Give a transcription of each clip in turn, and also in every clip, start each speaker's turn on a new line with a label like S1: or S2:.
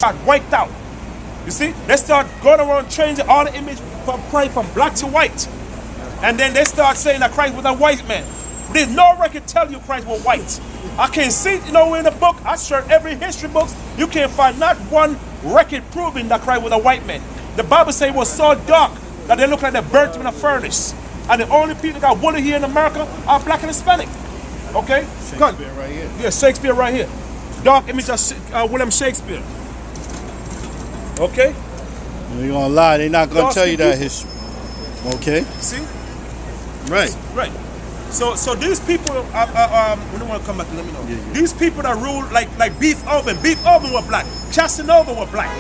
S1: got wiped out. You see, they start going around changing all the image from Christ from black to white. And then they start saying that Christ was a white man. There's no record telling you Christ was white. I can see, in the book, I searched every history books, you can't find not one record proving that Christ was a white man. The Bible says it was so dark that they look like they burnt him in a furnace. And the only people that got woolly here in America are black and Hispanic. Okay?
S2: Shakespeare right here.
S1: Yeah, Shakespeare right here. Dark image of William Shakespeare. Okay?
S2: You're gonna lie, they're not gonna tell you that history. Okay?
S1: See?
S2: Right.
S1: Right. So these people, we don't want to come back and let me know. Yeah. These people that rule like Beef Oven were black. Casanova were black.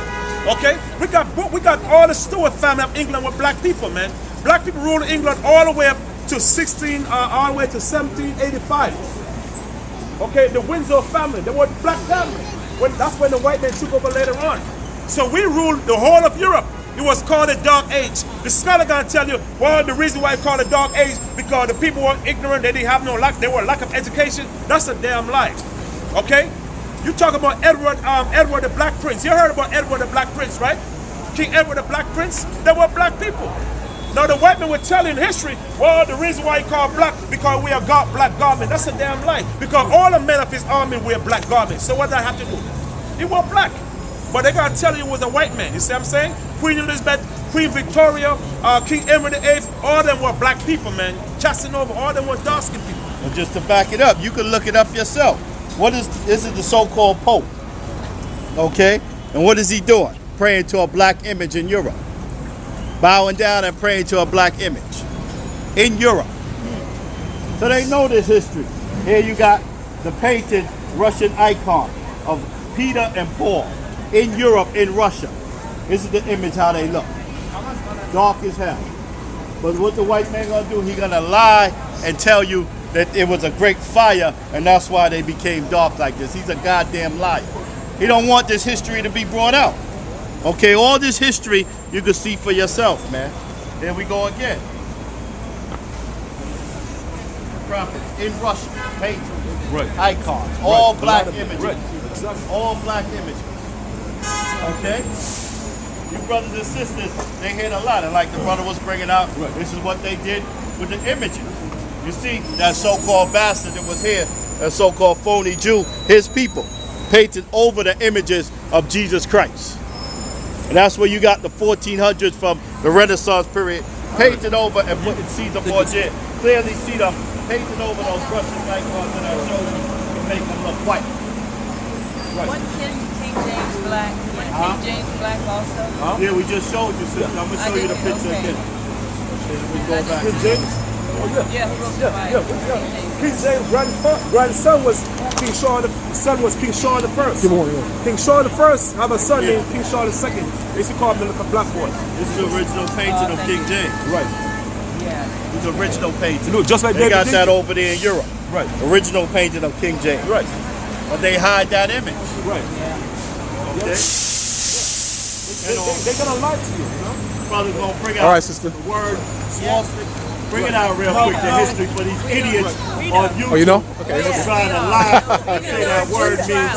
S1: Okay? We got all the Stuart family of England were black people, man. Black people ruled England all the way up to all the way to 1785. Okay, the Windsor family, they were black family. That's when the white men took over later on. So we ruled the whole of Europe. It was called the Dark Age. The scholar gonna tell you, well, the reason why it's called the Dark Age because the people were ignorant, they didn't have they were lack of education. That's a damn lie. Okay? You talk about Edward the Black Prince. You heard about Edward the Black Prince, right? King Edward the Black Prince. They were black people. Now the white men were telling history, well, the reason why he called black because we are black garment. That's a damn lie. Because all the men of his army wear black garments. So what did I have to do? He was black. But they gotta tell you he was a white man. You see what I'm saying? Queen Elizabeth, Queen Victoria, King Henry VIII, all of them were black people, man. Casanova, all of them were dark-skinned people.
S2: Well, just to back it up, you can look it up yourself. This is the so-called Pope. Okay? And what is he doing? Praying to a black image in Europe. Bowing down and praying to a black image in Europe. So they know this history. Here you got the painted Russian icon of Peter and Paul in Europe, in Russia. This is the image how they look. Dark as hell. But what the white man gonna do, he gonna lie and tell you that it was a great fire and that's why they became dark like this. He's a goddamn liar. He don't want this history to be brought out. Okay, all this history you can see for yourself, man. Here we go again. Prophets in Russia, painted.
S1: Right.
S2: Icons, all
S1: right.
S2: black images.
S1: Right. Exactly.
S2: All black images. Okay? You brothers and sisters, they hate a lot. And like the brother was bringing out,
S1: right.
S2: This is what they did with the images. You see, that so-called bastard that was here, that so-called phony Jew, his people, painted over the images of Jesus Christ. And that's where you got the 1400s from the Renaissance period, painted over and put in Caesar Borgia. Clearly see them painted over those Russian icons that I showed you to make them look white.
S3: Right. Wasn't King James black? Wasn't King James black also?
S2: Yeah, we just showed you, sister. I'm going to show you the picture again. We go back.
S1: King James? Oh,
S3: yeah, who wrote the Bible?
S1: King James' grandson was King Sean. The son was King Sean the First. King Sean the First have a son named King Sean the Second. They used to call him the little black boy.
S2: This is the original painting of King James.
S1: Right.
S3: Yeah.
S2: It's the original painting.
S1: Look, just like
S2: they got
S1: David
S2: that over there in Europe.
S1: Right.
S2: Original painting of King James.
S1: Right.
S2: But they hide that image.
S1: Right.
S2: Okay.
S1: They're gonna lie to you, you know?
S2: Probably gonna bring out the word swastika. Bring it out real quick, the history for these idiots on YouTube.
S4: Oh, you know? Okay.
S2: Trying to lie and say that word means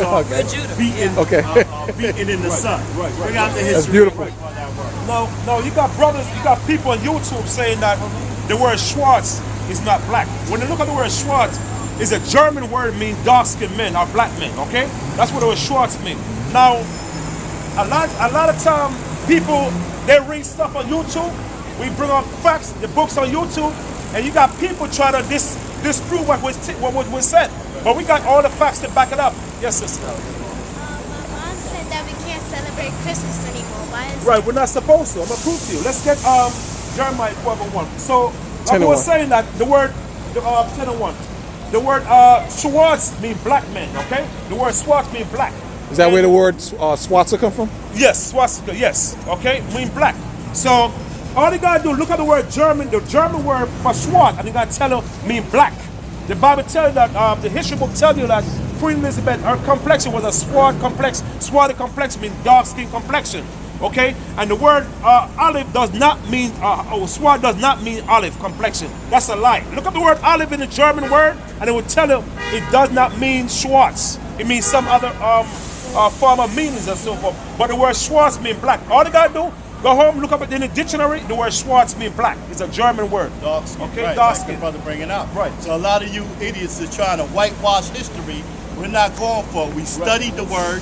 S2: beaten in the sun.
S1: Right.
S2: Bring out the history.
S4: That's beautiful.
S1: No, you got brothers, you got people on YouTube saying that the word Schwarz is not black. When you look at the word Schwarz, it's a German word meaning dark-skinned men or black men, okay? That's what the word Schwarz means. Now, a lot of time, people, they read stuff on YouTube. We bring up facts, the books on YouTube, and you got people trying to disprove what was said. But we got all the facts to back it up. Yes, sister.
S5: Mom said that we can't celebrate Christmas anymore. Why is
S1: Right, we're not supposed to. I'm gonna prove to you. Let's get Jeremiah 12:1. So, like I was saying that the word 10:1. The word Schwarz means black men, okay? The word Schwarz means black.
S4: Is that where the word swastika come from?
S1: Yes, swastika, yes, okay? Mean black. So, all you gotta do, look at the word German, the German word for Schwarz, and you gotta tell them mean black. The Bible tells you that, the history book tells you that Queen Elizabeth, her complexion was a swart complex. Swarty complexion means dark skin complexion, okay? And the word olive does not mean, swart does not mean olive complexion. That's a lie. Look up the word olive in the German word, and it will tell you it does not mean Schwarz. It means some other former meanings and so forth. But the word Schwarz means black. All they gotta do, go home, look up in the dictionary. The word Schwarz means black. It's a German word.
S2: Dark skin.
S1: Okay,
S2: right,
S1: dark
S2: like
S1: skin.
S2: the brother bringing out.
S1: Right.
S2: So a lot of you idiots are trying to whitewash history. We're not going for it. We studied the word.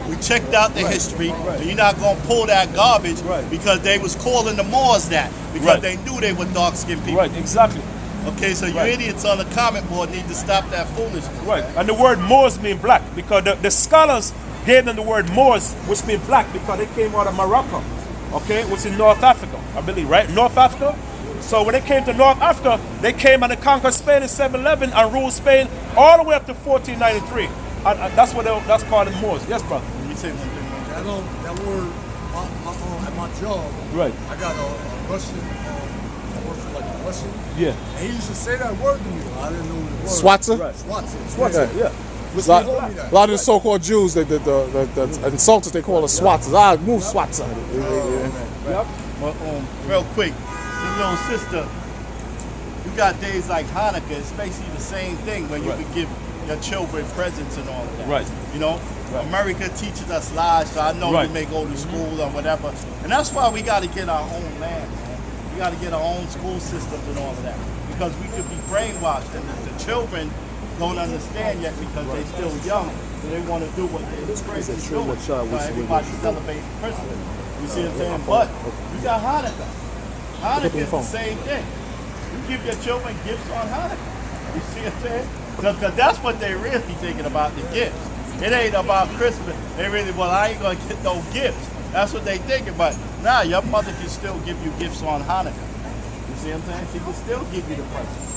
S2: We checked out the history. And you're not going to pull that garbage because they was calling the Moors that because they knew they were dark-skinned people.
S1: Right, exactly.
S2: Okay, so you idiots on the comment board need to stop that foolishness.
S1: Right, and the word Moors mean black because the scholars gave them the word Moors, which means black because they came out of Morocco, okay, which is North Africa, I believe, right? North Africa. So when they came to North Africa, they came and they conquered Spain in 711 and ruled Spain all the way up to 1493. And that's what that's called the Moors. Yes, brother.
S2: Let me say one thing.
S6: I know that word at my job.
S1: Right.
S6: I got a Russian, I work for like a Russian.
S1: Yeah.
S6: And he used to say that word to me. I didn't know what it was.
S4: Swatza?
S1: Right.
S6: Swatza.
S1: Yeah.
S4: A lot of the so-called Jews, the insulters, they call us Swatzers. Move Swatza.
S1: Yep.
S2: Well, real quick, your little sister, you got days like Hanukkah. It's basically the same thing where you could give your children presents and all of that.
S1: Right.
S2: You know, America teaches us lies, so I know you may go to school or whatever, and that's why we got to get our own land, man. We got to get our own school systems and all of that because we could be brainwashed, and the children don't understand yet because they're still young. So they want to do what they're crazy doing. Everybody celebrating Christmas. You see what I'm saying? But you got Hanukkah. Hanukkah is the same thing. You give your children gifts on Hanukkah. You see what I'm saying? Because that's what they're really thinking about, the gifts. It ain't about Christmas. They really, well, I ain't going to get no gifts. That's what they thinking. But now your mother can still give you gifts on Hanukkah. You see what I'm saying? She can still give you the presents.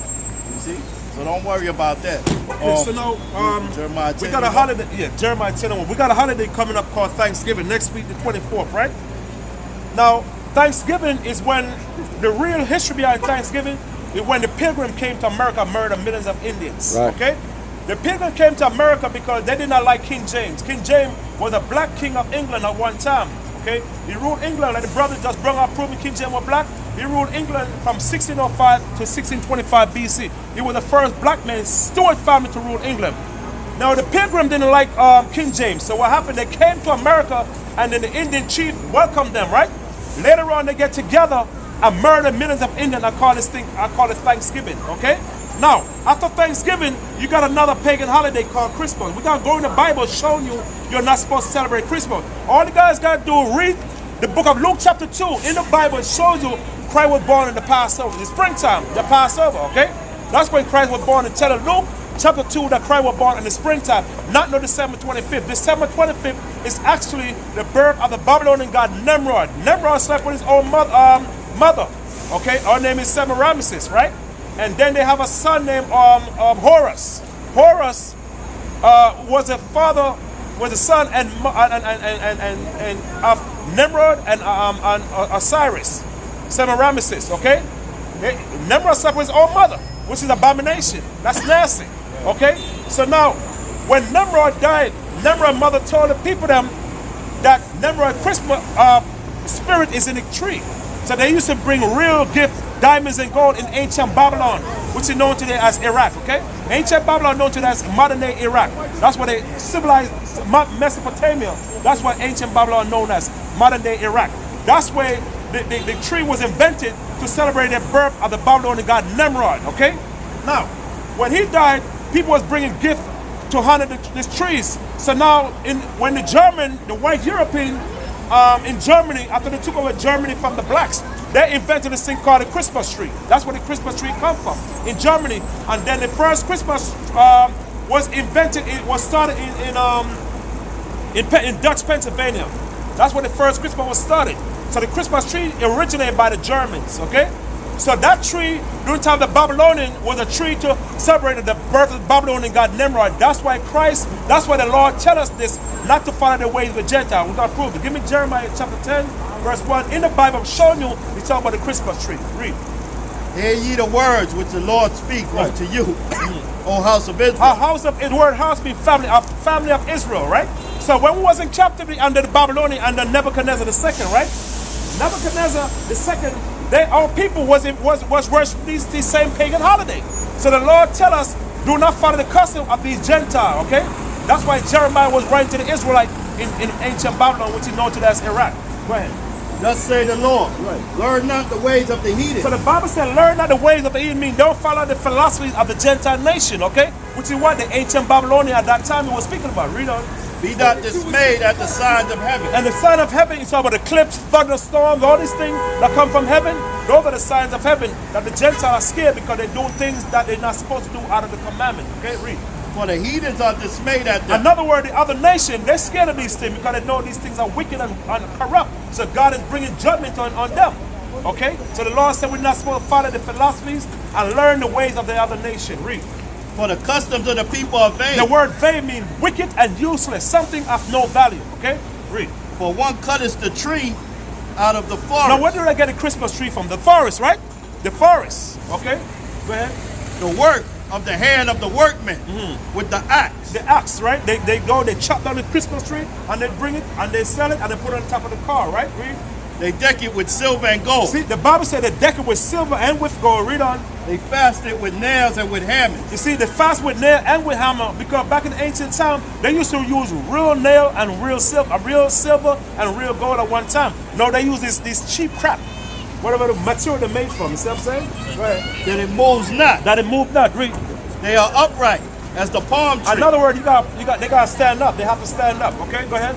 S2: You see? So don't worry about that.
S1: Okay, so now
S2: Jeremiah 10,
S1: we got a holiday. Yeah, Jeremiah 10:1. We got a holiday coming up called Thanksgiving next week, the 24th, right? Now, Thanksgiving is when the real history behind Thanksgiving is when the Pilgrim came to America, murdered millions of Indians.
S4: Right.
S1: Okay, the Pilgrim came to America because they did not like King James. King James was a black king of England at one time. Okay, he ruled England, like the brother just brought up proving King James was black. He ruled England from 1605 to 1625 BC. He was the first black man, Stuart family, to rule England. Now the Pilgrim didn't like King James, so what happened? They came to America, and then the Indian chief welcomed them, right? Later on, they get together and murder millions of Indians. I call it Thanksgiving. Okay. Now after Thanksgiving, you got another pagan holiday called Christmas. We gotta go in the Bible showing you you're not supposed to celebrate Christmas. All you guys gotta do is read the book of Luke chapter 2. In the Bible, it shows you Christ was born in the Passover, the springtime, the Passover. Okay, that's when Christ was born. And tell Luke chapter 2 that Christ was born in the springtime, not no December 25th. December 25th is actually the birth of the Babylonian god Nimrod. Nimrod slept with his own mother. Okay, her name is Semiramis, right? And then they have a son named Horus. Horus was a father, was a son and of Nimrod and Osiris, Semiramis. Okay, Nimrod slept with his own mother, which is abomination. That's nasty. Okay, so now when Nimrod died, Nimrod's mother told the people them that Nimrod Christmas spirit is in the tree. So they used to bring real gifts, diamonds and gold in ancient Babylon, which is known today as Iraq. Okay, ancient Babylon known today as modern day Iraq. That's what they civilized Mesopotamia. That's what ancient Babylon known as modern day Iraq. That's where the tree was invented to celebrate the birth of the Babylonian god Nimrod. Okay, now when he died, people was bringing gifts to honor these trees. So now, when the white European in Germany, after they took over Germany from the blacks, they invented this thing called the Christmas tree. That's where the Christmas tree come from, in Germany. And then the first Christmas was invented. It was started in Dutch Pennsylvania. That's where the first Christmas was started. So the Christmas tree originated by the Germans. Okay. So that tree, during the time of the Babylonian, was a tree to celebrate the birth of the Babylonian god Nimrod. That's why the Lord tell us this, not to follow the ways of the Gentiles. We're going to prove it. Give me Jeremiah chapter 10, verse 1. In the Bible, I'm showing you, he's talking about the Christmas tree. Read.
S2: Hear ye the words which the Lord speak unto you, O house of Israel.
S1: Our house of Israel, word house means family of Israel, right? So when we was in captivity under the Babylonian, under Nebuchadnezzar II, right? Nebuchadnezzar II, our people was worshiping these same pagan holidays. So the Lord tell us, do not follow the custom of these Gentiles, okay? That's why Jeremiah was writing to the Israelites in ancient Babylon, which is known today as Iraq. Go ahead.
S2: Thus say the Lord.
S1: Right.
S2: Learn not the ways of the heathen.
S1: So the Bible said, learn not the ways of the heathen, mean don't follow the philosophies of the Gentile nation, okay? Which is what the ancient Babylonian at that time he was speaking about. Read on.
S2: Be not dismayed at the signs of heaven.
S1: And the sign of heaven, you talk about the eclipse, thunderstorms, all these things that come from heaven. Those are the signs of heaven that the Gentiles are scared because they do things that they're not supposed to do out of the commandment. Okay, read.
S2: For the heathens are dismayed at them.
S1: In other words, the other nation, they're scared of these things because they know these things are wicked and corrupt. So God is bringing judgment on them. Okay? So the Lord said we're not supposed to follow the philosophies and learn the ways of the other nation. Read.
S2: For the customs of the people are vain.
S1: The word vain means wicked and useless, something of no value. Okay? Read.
S2: For one cutteth the tree out of the forest.
S1: Now, where did I get a Christmas tree from? The forest, right? The forest. Okay? Go ahead.
S2: The work of the hand of the workman with the axe.
S1: The axe, right? They go, they chop down the Christmas tree and they bring it and they sell it and they put it on top of the car, right? Read.
S2: They deck it with silver and gold.
S1: See, the Bible said they deck it with silver and with gold. Read on.
S2: They fast it with nails and with hammers.
S1: You see, they fast with nail and with hammer because back in the ancient time, they used to use real nail and real silver and real gold at one time. No, they use this cheap crap. Whatever the material they made from. You see what I'm saying? Go ahead.
S2: That it moves not.
S1: That it moved not. Read.
S2: They are upright as the palm tree.
S1: In other words, they gotta stand up. They have to stand up. Okay, go ahead.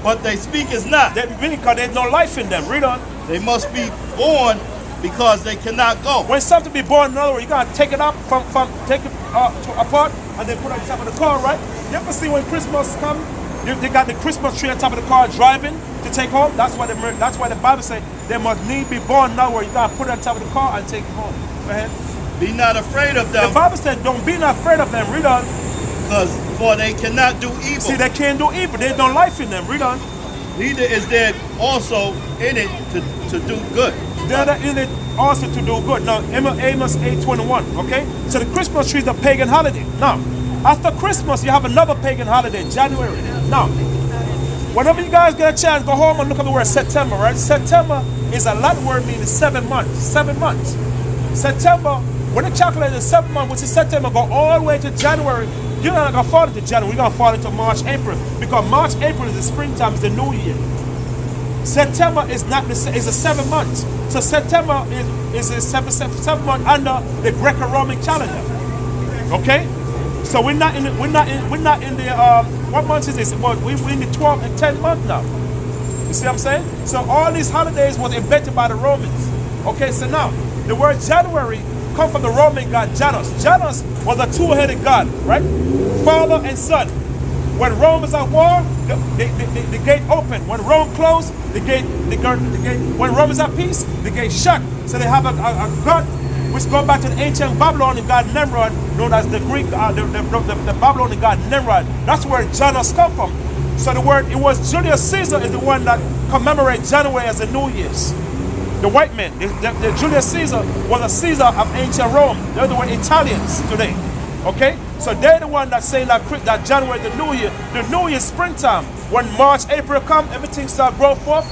S2: But they speak is not.
S1: They meaning because there's no life in them. Read on.
S2: They must be born because they cannot go.
S1: When something be born, in other words, you gotta take it up take it apart and then put it on top of the car, right? You ever see when Christmas comes, they got the Christmas tree on top of the car driving to take home? That's why the Bible says they must need be born. In other words, you gotta put it on top of the car and take it home. Go ahead.
S2: Be not afraid of them.
S1: The Bible said, don't be not afraid of them. Read on.
S2: For they cannot do evil.
S1: See, they can't do evil. There's no life in them. Read on.
S2: Neither is there also in it to do good.
S1: There in it also to do good. Now, Amos 8:21. Okay? So the Christmas tree is a pagan holiday. Now, after Christmas, you have another pagan holiday, January. Now, whenever you guys get a chance, go home and look at the word September, right? September is a Latin word meaning 7 months. 7 months. September, when you calculate the 7 months, which is September, go all the way to January, you're not going to fall into January. You're going to fall into March, April. Because March, April is the springtime, it's the new year. September is not the is a 7 months. So September is a seven month under the Greco-Roman calendar. Okay? So we're not in the what month is this? Well, we're in the 12th and 10th month now. You see what I'm saying? So all these holidays was invented by the Romans. Okay, so now the word January come from the Roman god Janus. Janus was a two-headed god, right? Father and son. When Rome was at war, the gate opened. When Rome closed, the gate. When Rome is at peace, the gate shut. So they have a god, which goes back to the ancient Babylonian god Nimrod, known as the Greek, the Babylonian god Nimrod. That's where Janus come from. So the word, it was Julius Caesar is the one that commemorates January as the New Year's. The white man, the Julius Caesar was a Caesar of ancient Rome. They're the Italians today. Okay? So they're the one that say that January the New Year. The New Year is springtime. When March, April come, everything start grow forth.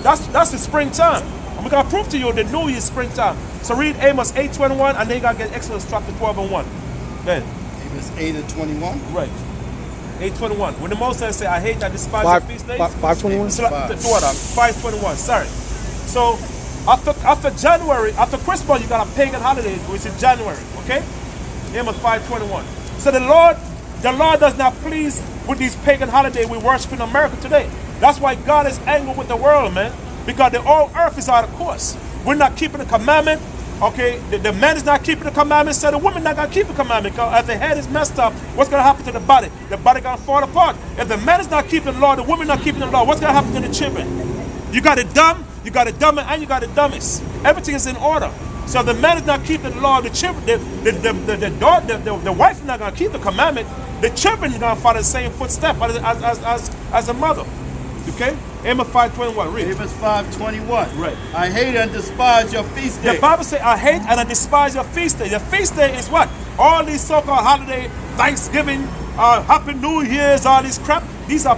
S1: That's the springtime. And we're gonna prove to you the New Year is springtime. So read Amos 8:21 and then you gotta get Exodus chapter 12:1. Then
S2: Amos 8:21.
S1: Right. 8:21. When the Moses say, I hate that despise your feast days.
S4: 5:21?
S1: 5:21, sorry. So after January, after Christmas, you got a pagan holiday, which is January, okay? Amos 5:21. So the Lord does not please with these pagan holidays we worship in America today. That's why God is angry with the world, man. Because the whole earth is out of course. We're not keeping the commandment. Okay, the man is not keeping the commandment, so the woman not gonna keep the commandment. Because if the head is messed up, what's gonna happen to the body? The body gonna fall apart. If the man is not keeping the law, the woman not keeping the law, what's gonna happen to the children? You got it dumb, you got it dumb, and you got it dumbest. Everything is in order. So if the man is not keeping the law, the children, the wife is not gonna keep the commandment. The children are gonna follow the same footstep as a mother. Okay? Amos 5:21. Read.
S2: Amos 5:21.
S1: Right.
S2: I hate and despise your feast day.
S1: The Bible says, I hate and I despise your feast day. The feast day is what? All these so-called holiday, Thanksgiving, Happy New Year's, all this crap. These are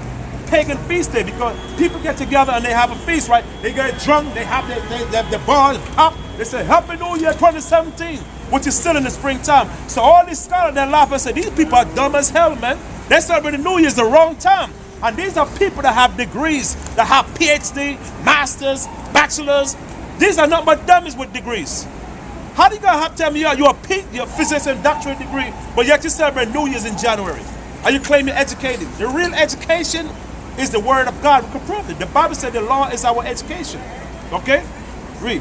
S1: pagan feast day because people get together and they have a feast, right? They get drunk, they have the bar pop. They say Happy New Year 2017, which is still in the springtime. So all these scholars, they laugh and say, these people are dumb as hell, man. They celebrate the New Year's the wrong time. And these are people that have degrees, that have PhD, masters, bachelors. These are not but dummies with degrees. How do you gonna have to tell me you're a physics and doctorate degree, but yet you celebrate New Year's in January? Are you claiming educated? The real education is the word of God. We can prove it. The Bible said the law is our education. Okay? Read.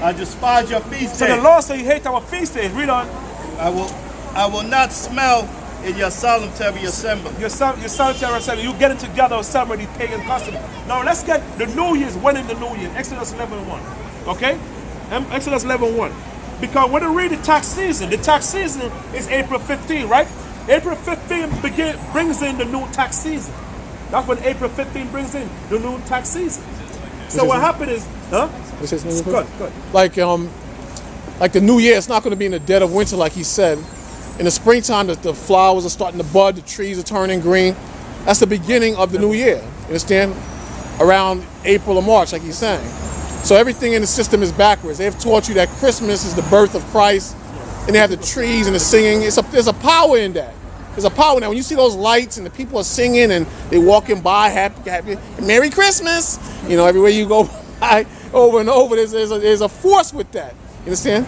S2: I despise your feast
S1: So
S2: days.
S1: the Lord said you hate our feast days. Read on.
S2: I will not smell in your solemnary assembly.
S1: Your solitary assembly, you getting together with some of these pagan customs. Now let's get the New Year's. When in the New Year? Exodus 11:1. Okay? Exodus 11:1. Because when you read the tax season is April 15, right? April 15 brings in the new tax season. That's when April 15 brings in the new tax season. So what happened is, huh? Good.
S4: Like the New Year, it's not going to be in the dead of winter, like he said. In the springtime, the flowers are starting to bud, the trees are turning green. That's the beginning of the new year. You understand? Around April or March, like he's saying. So everything in the system is backwards. They've taught you that Christmas is the birth of Christ, and they have the trees and the singing. There's a power in that. There's a power in that. When you see those lights and the people are singing and they walking by, happy, Merry Christmas. You know, everywhere you go by, over and over, there's a force with that. You understand?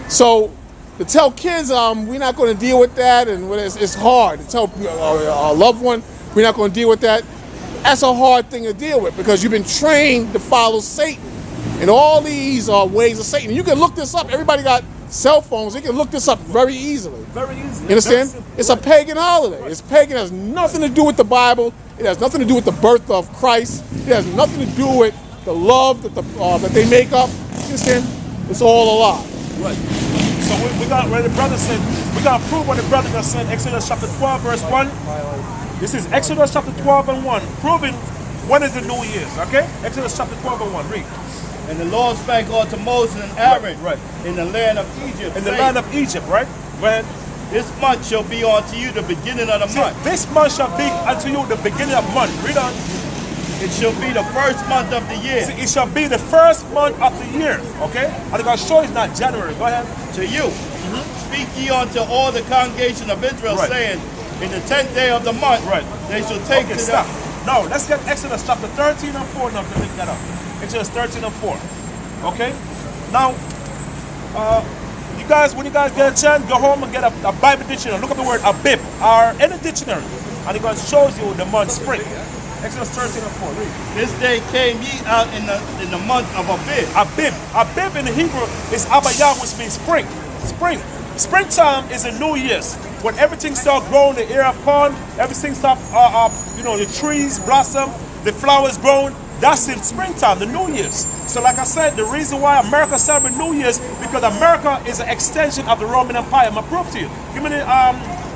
S4: So to tell kids we're not going to deal with that, and it's hard to tell our loved one we're not going to deal with that. That's a hard thing to deal with because you've been trained to follow Satan and all these ways of Satan. You can look this up. Everybody got cell phones. They can look this up very easily.
S1: Very easy.
S4: You understand? It's a pagan holiday. It's pagan. It has nothing to do with the Bible. It has nothing to do with the birth of Christ. It has nothing to do with the love that they make up. You understand? It's all a lie.
S1: Right. So we got where the brother said, we got to prove what the brother just said, Exodus chapter 12, verse 1. This is Exodus chapter 12 and 1, proving when is the New Year's, okay? Exodus chapter 12 and 1, read.
S2: And the Lord spake unto Moses and Aaron
S1: Right.
S2: in the land of Egypt.
S1: In the land of Egypt, right? When
S2: this month shall be unto you the beginning of the month.
S1: this month shall be unto you the beginning of month. Read on.
S2: It shall be the first month of the year.
S1: See, it shall be the first month of the year, okay? I'm going to show it's not January. Go ahead.
S2: To you. Speak ye unto all the congregation of Israel,
S1: Right.
S2: saying, in the 10th day of the month,
S1: Right.
S2: they shall take
S1: Okay,
S2: to
S1: stop.
S2: them.
S1: No, let's get Exodus chapter 13 and 4 now to link that up. Exodus 13 and 4. Okay? Now, you guys, when you guys get a chance, go home and get a Bible dictionary. Look up the word Abib, or any dictionary, and it shows you the month spring. Exodus 13 and 4. Read.
S2: This day came ye out in the month of Abib.
S1: Abib. Abib in the Hebrew is Abayah, which means spring. Spring. Springtime is a New Year's. When everything starts growing, the ear of corn, everything starts, the trees blossom, the flowers growing. That's in springtime, the New Year's. So like I said, the reason why America celebrates New Year's, because America is an extension of the Roman Empire. I'm going to prove to you. Give me the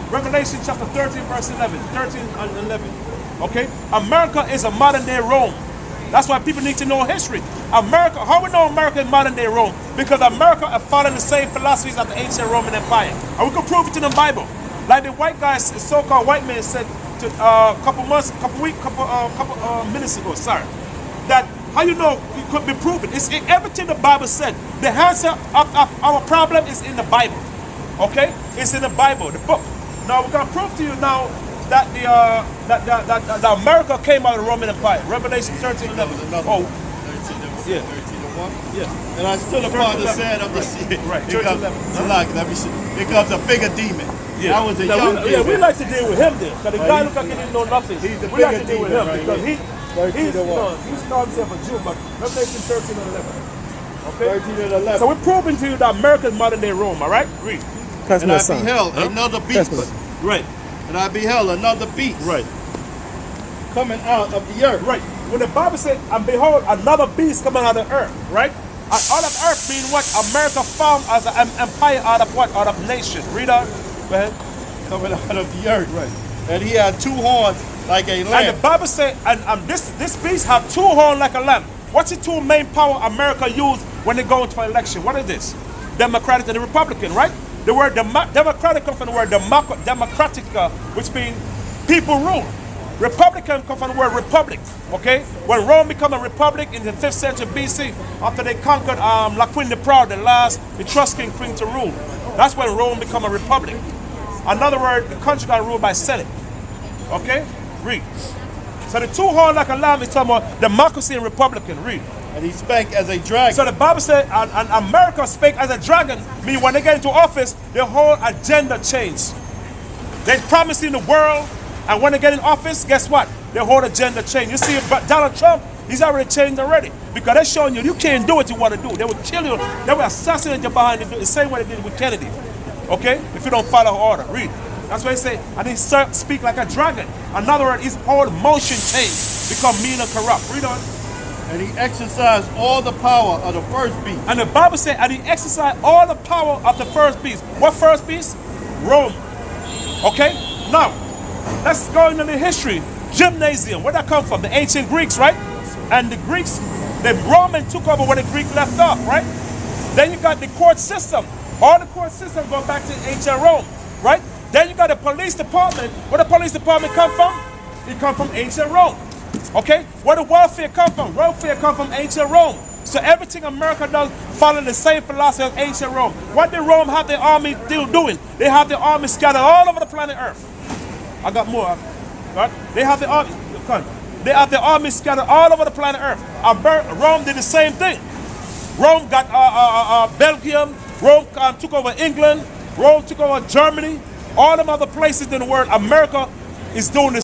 S1: Revelation chapter 13, verse 11. 13 and 11. Okay? America is a modern day Rome. That's why people need to know history. America, how we know America is modern day Rome? Because America are following the same philosophies of the ancient Roman Empire. And we can prove it in the Bible. Like the white guys, so-called white man said to a couple minutes ago, sorry, that how you know it could be proven. It's in everything the Bible said. The answer of our problem is in the Bible. Okay? It's in the Bible, the book. Now we're gonna prove to you now that that America came out of the Roman Empire. Revelation 13:11. Oh,
S2: 13
S1: yeah.
S2: 13:1.
S1: Yeah.
S2: And I still upon the sand of the sea.
S1: Right.
S2: Here comes, let me see. Here comes a bigger demon.
S1: Yeah.
S2: That was a
S1: Now,
S2: young
S1: we
S2: demon.
S1: like to deal with him then. Because the guy
S2: he-
S1: look like he didn't know nothing.
S2: he's the
S1: We like
S2: bigger
S1: to deal with
S2: demon
S1: him
S2: right
S1: because
S2: here.
S1: he's called himself a Jew, but Revelation 13 and 11. Okay?
S2: 13 and 11.
S1: So we're proving to you that America is modern day Rome, all right? Read.
S4: Pass me
S2: And I
S4: that sign.
S2: beheld another beast.
S1: Right.
S2: And I beheld another beast
S1: Right.
S2: coming out of the earth.
S1: Right. When the Bible said, and behold, another beast coming out of the earth, right? And out of earth being what? America formed as an empire out of what? Out of nation. Read on. Go ahead.
S2: Coming out of the earth.
S1: Right.
S2: And he had two horns like a
S1: And
S2: lamb.
S1: the Bible said, and this beast have two horns like a lamb. What's the two main power America use when they go into an election? What is this? Democratic and the Republican, right? The word Democratic comes from the word Democratica, which means people rule. Republican comes from the word republic, okay? When Rome became a republic in the 5th century BC, after they conquered La Queen the Proud, the last Etruscan queen to rule. That's when Rome became a republic. Another word, the country got ruled by Senate, okay? Read. So the two horn like a lamb is talking about democracy and Republican. Read.
S2: And he spake as a dragon.
S1: So the Bible said, and America spake as a dragon, meaning when they get into office, their whole agenda changed. They promised in the world, and when they get in office, guess what? Their whole agenda changed. You see, but Donald Trump, he's already changed already. Because they're showing you can't do what you want to do. They will kill you. They will assassinate you behind the same way they did with Kennedy. Okay? If you don't follow order. Read. That's why he say, and he speak like a dragon. Another word, his whole motion changed, become mean and corrupt. Read on.
S2: And he exercised all the power of the first beast.
S1: And the Bible said, and he exercised all the power of the first beast. What first beast? Rome. Okay? Now, let's go into the history. Gymnasium. Where that come from? The ancient Greeks, right? And the Greeks, the Romans took over where the Greeks left off, right? Then you got the court system. All the court system go back to ancient Rome, right? Then you got the police department. Where the police department come from? It come from ancient Rome. Okay? Where the welfare come from? Welfare come from ancient Rome. So everything America does follow the same philosophy of ancient Rome. What did Rome have their army still doing? They have their army scattered all over the planet Earth. I got more. Right? They have the army. They have their army scattered all over the planet Earth. Rome did the same thing. Rome got Belgium. Rome took over England. Rome took over Germany. All them other places in the world. America is doing this.